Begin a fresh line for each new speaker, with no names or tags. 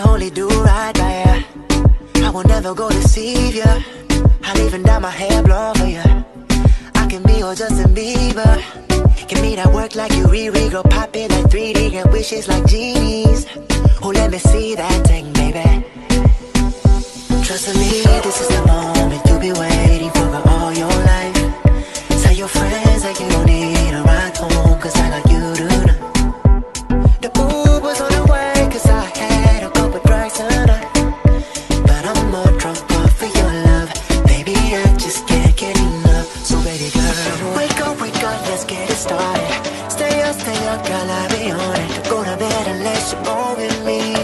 can only do right by ya. I will never go deceive ya. I'll even dye my hair blonde for ya. I can be your Justin Bieber. Give me that work like you Riri. Girl, pop it like 3D. Get wishes like genies. Oh, let me see that thing, baby. Trust me, this is the moment you'll be waiting for all your life. Tell your friends that you don't need a ride home, cause I got you tonight. The Uber's on the way, cause I had a couple drinks tonight. But I'm more drunk off of your love. Baby, I just can't get enough. So baby girl, wake up, let's get it started. Stay up, girl, I'll be on it. Go to bed unless you're born with me.